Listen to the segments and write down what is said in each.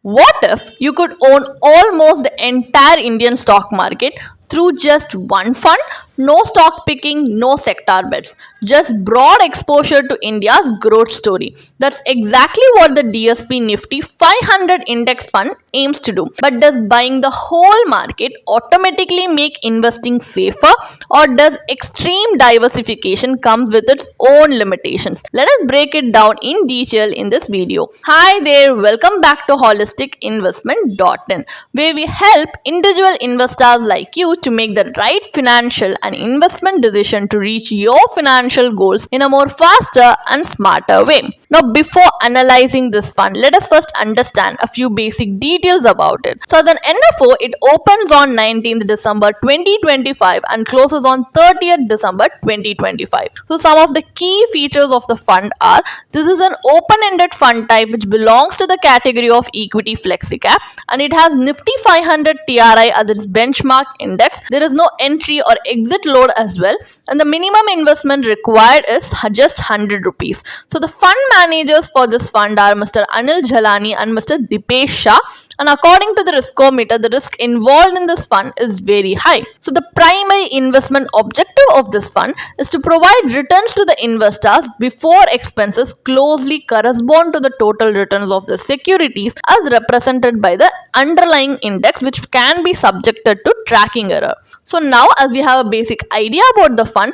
What if you could own almost the entire Indian stock market through just one fund? No stock picking, no sector bets, just broad exposure to India's growth story. That's exactly what the DSP Nifty 500 index fund aims to do. But does buying the whole market automatically make investing safer, or does extreme diversification comes with its own limitations? Let us break it down in detail in this video. Hi there, welcome back to holisticinvestment.in, where we help individual investors like you to make the right financial and investment decision to reach your financial goals in a more faster and smarter way. Now, before analyzing this fund, let us first understand a few basic details about it. So, as an NFO, it opens on 19th December 2025 and closes on 30th December 2025. So, some of the key features of the fund are: this is an open-ended fund type which belongs to the category of equity flexicap, and it has Nifty 500 TRI as its benchmark index. There is no entry or exit load as well, and the minimum investment required is just 100 rupees. So the fund managers for this fund are Mr. Anil Jhalani and Mr. Dipesh Shah, and according to the riskometer, the risk involved in this fund is very high. So the primary investment objective of this fund is to provide returns to the investors before expenses closely correspond to the total returns of the securities as represented by the underlying index, which can be subjected to tracking error. So now, as we have a basic idea about the fund,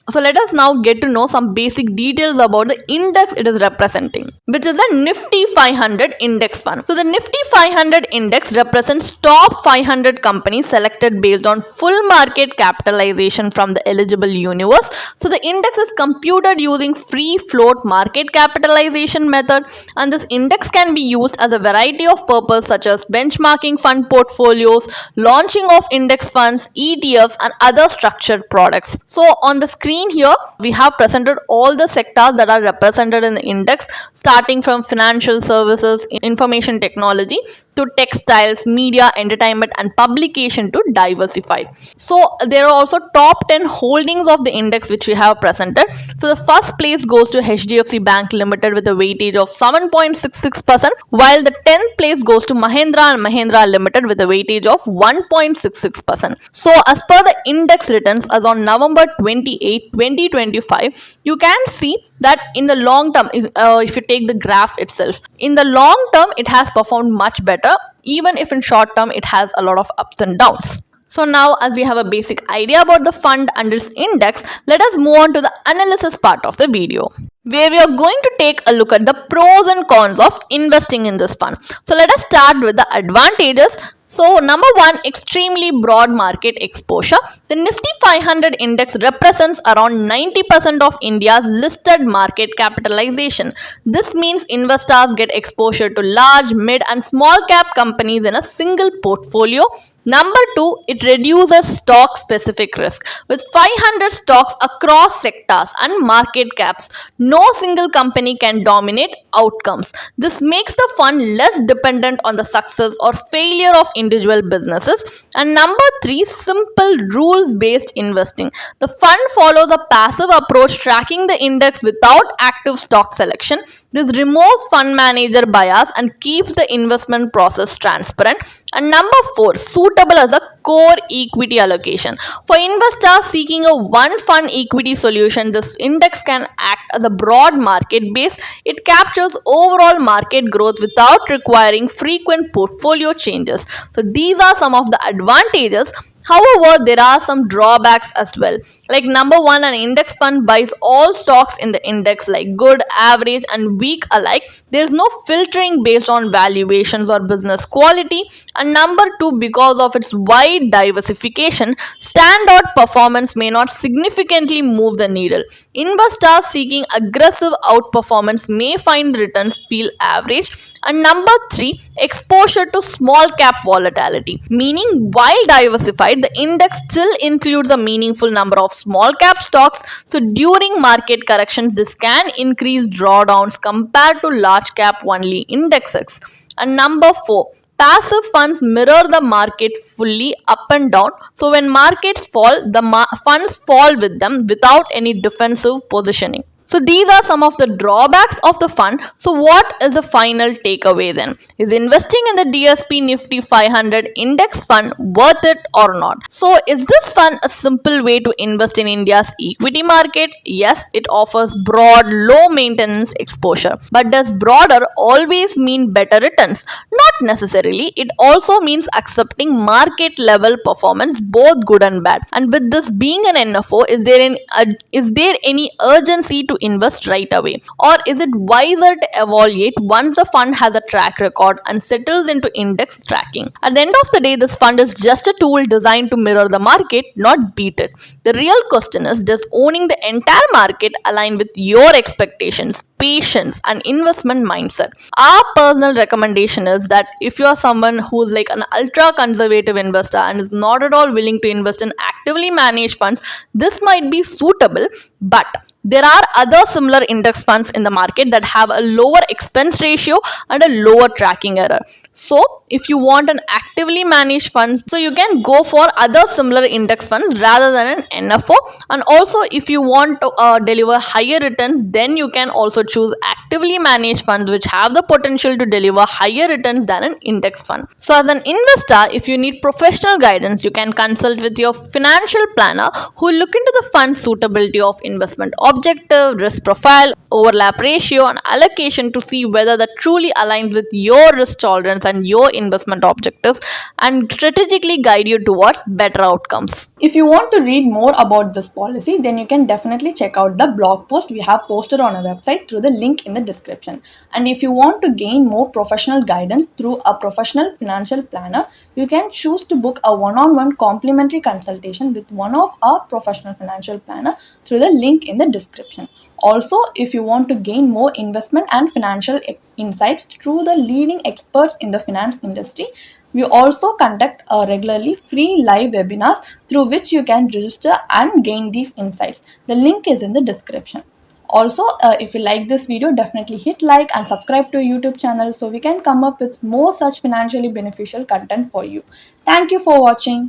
so let us now get to know some basic details about the index it is representing, which is the Nifty 500 index fund. So the Nifty 500 index represents top 500 companies selected based on full market capitalization from the eligible universe. So the index is computed using free float market capitalization method, and this index can be used as a variety of purpose such as benchmarking fund portfolios, launching of index funds, ETFs, and other structured products. So on the screen here, we have presented all the sectors that are represented in the index, starting from financial services, information technology, to textiles, media, entertainment, and publication to diversified. So there are also top 10 holdings of the index which we have presented. So the first place goes to HDFC Bank Limited with a weightage of 7.66%, while the 10th place goes to Mahindra and Mahindra Limited with a weightage of 1.66%. So as per the index returns as on November 28, 2025, you can see that in the long term, if you take the graph itself, in the long term it has performed much better, even if in short term it has a lot of ups and downs. So now, as we have a basic idea about the fund and its index, let us move on to the analysis part of the video, where we are going to take a look at the pros and cons of investing in this fund. So let us start with the advantages. So number one, extremely broad market exposure. The Nifty 500 index represents around 90% of India's listed market capitalization. This means investors get exposure to large, mid, and small cap companies in a single portfolio. Number two, it reduces stock specific risk. With 500 stocks across sectors and market caps, no single company can dominate outcomes. This makes the fund less dependent on the success or failure of individual businesses. And number three, simple rules based investing. The fund follows a passive approach, tracking the index without active stock selection. This removes fund manager bias and keeps the investment process transparent. And number four, suitable as a core equity allocation. For investors seeking a one fund equity solution, this index can act as a broad market base. It captures overall market growth without requiring frequent portfolio changes. So these are some of the advantages. However, there are some drawbacks as well. Like number one, an index fund buys all stocks in the index, like good, average, and weak alike. There is no filtering based on valuations or business quality. And number two, because of its wide diversification, standout performance may not significantly move the needle. Investors seeking aggressive outperformance may find the returns feel average. And number three, exposure to small cap volatility, meaning while diversified, the index still includes a meaningful number of small cap stocks. So during market corrections, this can increase drawdowns compared to large cap only indexes. And number four, passive funds mirror the market fully up and down. So when markets fall, the funds fall with them without any defensive positioning. So these are some of the drawbacks of the fund. So what is the final takeaway then? Is investing in the DSP Nifty 500 index fund worth it or not? So is this fund a simple way to invest in India's equity market? Yes, it offers broad, low maintenance exposure. But does broader always mean better returns? Not necessarily. It also means accepting market level performance, both good and bad. And with this being an NFO, is there any urgency to invest right away? Or is it wiser to evaluate once the fund has a track record and settles into index tracking? At the end of the day, this fund is just a tool designed to mirror the market, not beat it. The real question is, does owning the entire market align with your expectations, patience, and investment mindset? Our personal recommendation is that if you are someone who's like an ultra conservative investor and is not at all willing to invest in actively managed funds, this might be suitable. But there are other similar index funds in the market that have a lower expense ratio and a lower tracking error. So if you want an actively managed fund, so you can go for other similar index funds rather than an NFO. And also if you want to deliver higher returns, then you can also choose actively managed funds which have the potential to deliver higher returns than an index fund. So as an investor, if you need professional guidance, you can consult with your financial planner who will look into the fund's suitability of investment objective, risk profile, overlap ratio, and allocation to see whether that truly aligns with your risk tolerance and your investment objectives, and strategically guide you towards better outcomes. If you want to read more about this policy, then you can definitely check out the blog post we have posted on our website through the link in the description. And if you want to gain more professional guidance through a professional financial planner, you can choose to book a one-on-one complimentary consultation with one of our professional financial planner through the link in the description. Also, if you want to gain more investment and financial insights through the leading experts in the finance industry, we also conduct regularly free live webinars through which you can register and gain these insights. The link is in the description. Also, if you like this video, definitely hit like and subscribe to our YouTube channel so we can come up with more such financially beneficial content for you. Thank you for watching.